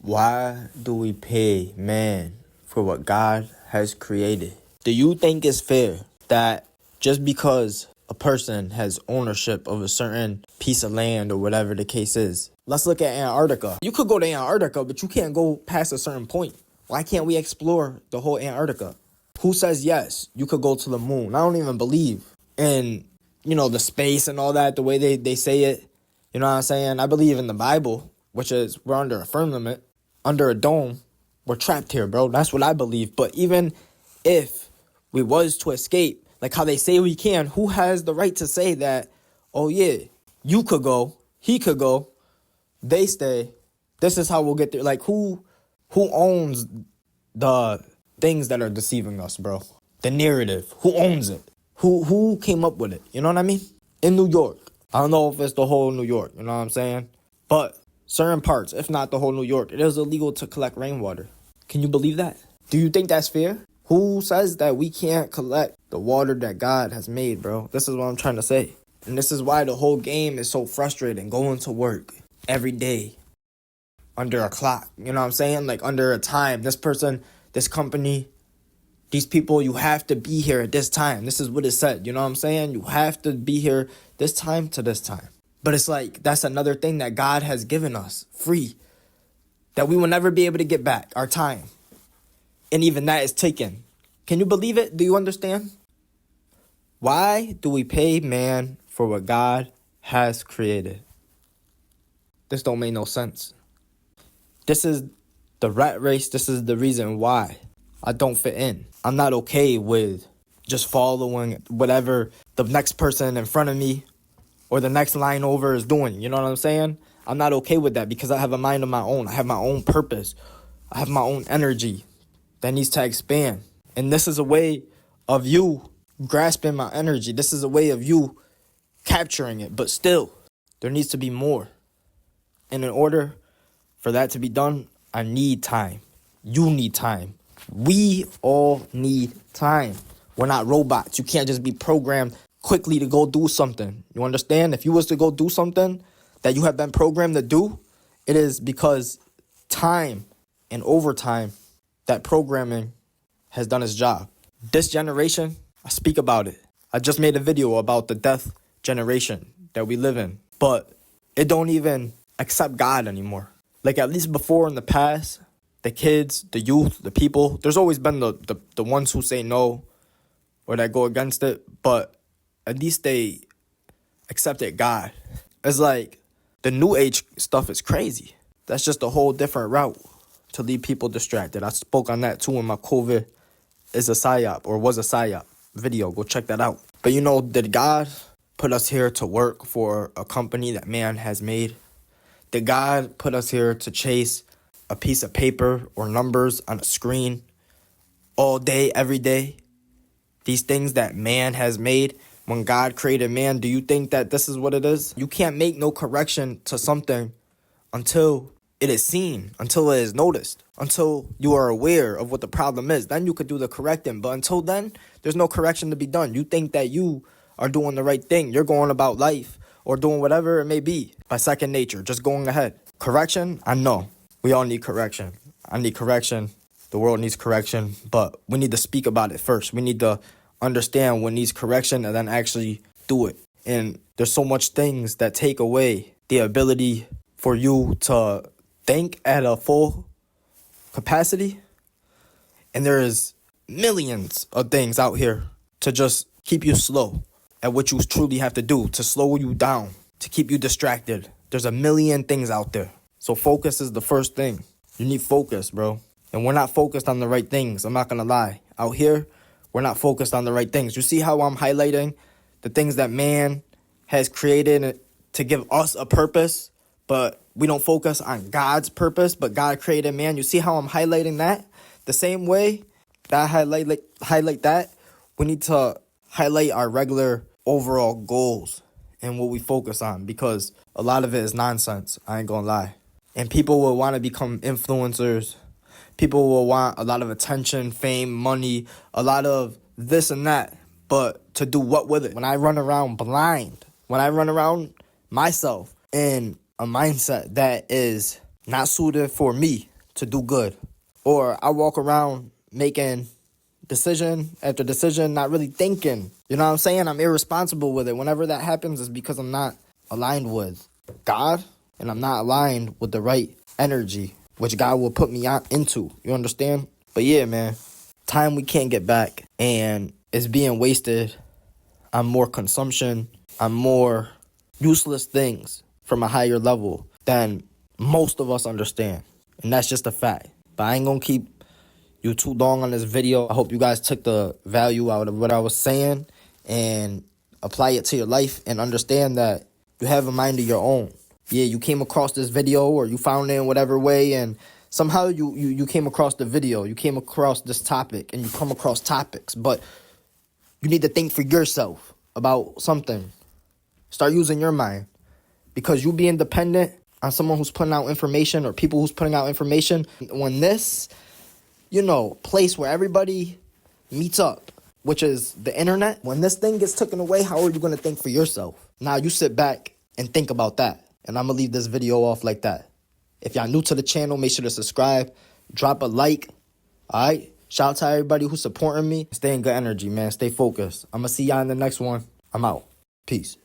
Why do we pay man for what God has created? Do you think it's fair that just because a person has ownership of a certain piece of land or whatever the case is? Let's look at Antarctica. You could go to Antarctica, but you can't go past a certain point. Why can't we explore the whole Antarctica? Who says yes, you could go to the moon? I don't even believe in, the space and all that, the way they say it. You know what I'm saying? I believe in the Bible, which is we're under a firmament, under a dome. We're trapped here, bro. That's what I believe. But even if we was to escape, like how they say we can, who has the right to say that, oh yeah, you could go, he could go, they stay, this is how we'll get there? Like who owns the things that are deceiving us, bro? The narrative. Who owns it? Who came up with it? You know what I mean? In New York. I don't know if it's the whole New York, you know what I'm saying? But certain parts, if not the whole New York, it is illegal to collect rainwater. Can you believe that? Do you think that's fair? Who says that we can't collect the water that God has made, bro? This is what I'm trying to say. And this is why the whole game is so frustrating. Going to work every day under a clock. You know what I'm saying? Like under a time. This person, this company, these people, you have to be here at this time. This is what it said. You know what I'm saying? You have to be here this time to this time. But it's like, that's another thing that God has given us free, that we will never be able to get back, our time. And even that is taken. Can you believe it? Do you understand? Why do we pay man for what God has created? This don't make no sense. This is the rat race. This is the reason why I don't fit in. I'm not okay with just following whatever the next person in front of me or the next line over is doing. You know what I'm saying? I'm not okay with that because I have a mind of my own. I have my own purpose. I have my own energy that needs to expand. And this is a way of you grasping my energy. This is a way of you capturing it. But still, there needs to be more. And in order for that to be done, I need time. You need time. We all need time. We're not robots. You can't just be programmed quickly to go do something. You understand? If you was to go do something that you have been programmed to do, it is because time and overtime, that programming has done its job. This generation, I speak about it. I just made a video about the death generation that we live in, but it don't even accept God anymore. Like at least before in the past, the kids, the youth, the people, there's always been the ones who say no or that go against it, but at least they accepted God. It's like the new age stuff is crazy. That's just a whole different route to leave people distracted. I spoke on that too in my COVID is a PSYOP or was a PSYOP video. Go check that out. But did God put us here to work for a company that man has made? Did God put us here to chase a piece of paper or numbers on a screen all day, every day? These things that man has made. When God created man, do you think that this is what it is? You can't make no correction to something until it is seen, until it is noticed, until you are aware of what the problem is. Then you could do the correcting. But until then, there's no correction to be done. You think that you are doing the right thing. You're going about life or doing whatever it may be by second nature, just going ahead. Correction, I know. We all need correction. I need correction. The world needs correction. But we need to speak about it first. We need to understand what needs correction and then actually do it. And there's so much things that take away the ability for you to think at a full capacity. And there is millions of things out here to just keep you slow at what you truly have to do, to slow you down, to keep you distracted. There's a million things out there. So focus is the first thing. You need focus, bro. And we're not focused on the right things. I'm not going to lie. Out here, we're not focused on the right things. You see how I'm highlighting the things that man has created to give us a purpose, but we don't focus on God's purpose, but God created man. You see how I'm highlighting that? The same way that I highlight that, we need to highlight our regular overall goals and what we focus on, because a lot of it is nonsense. I ain't gonna lie. And people will want to become influencers. People will want a lot of attention, fame, money, a lot of this and that. But to do what with it? When I run around blind, when I run around myself in a mindset that is not suited for me, to do good. Or I walk around making decision after decision, not really thinking. You know what I'm saying? I'm irresponsible with it. Whenever that happens, it's because I'm not aligned with God, and I'm not aligned with the right energy, which God will put me into. You understand? But yeah, man, time we can't get back, and it's being wasted on more consumption, on more useless things from a higher level than most of us understand. And that's just a fact. But I ain't gonna keep you too long on this video. I hope you guys took the value out of what I was saying and apply it to your life and understand that you have a mind of your own. Yeah, you came across this video or you found it in whatever way, and somehow you came across the video, you came across this topic, and you come across topics, but you need to think for yourself about something. Start using your mind, because you being dependent on someone who's putting out information or people who's putting out information, when this, place where everybody meets up, which is the internet, when this thing gets taken away, how are you going to think for yourself? Now you sit back and think about that. And I'm going to leave this video off like that. If y'all new to the channel, make sure to subscribe, drop a like, all right? Shout out to everybody who's supporting me. Stay in good energy, man. Stay focused. I'm going to see y'all in the next one. I'm out. Peace.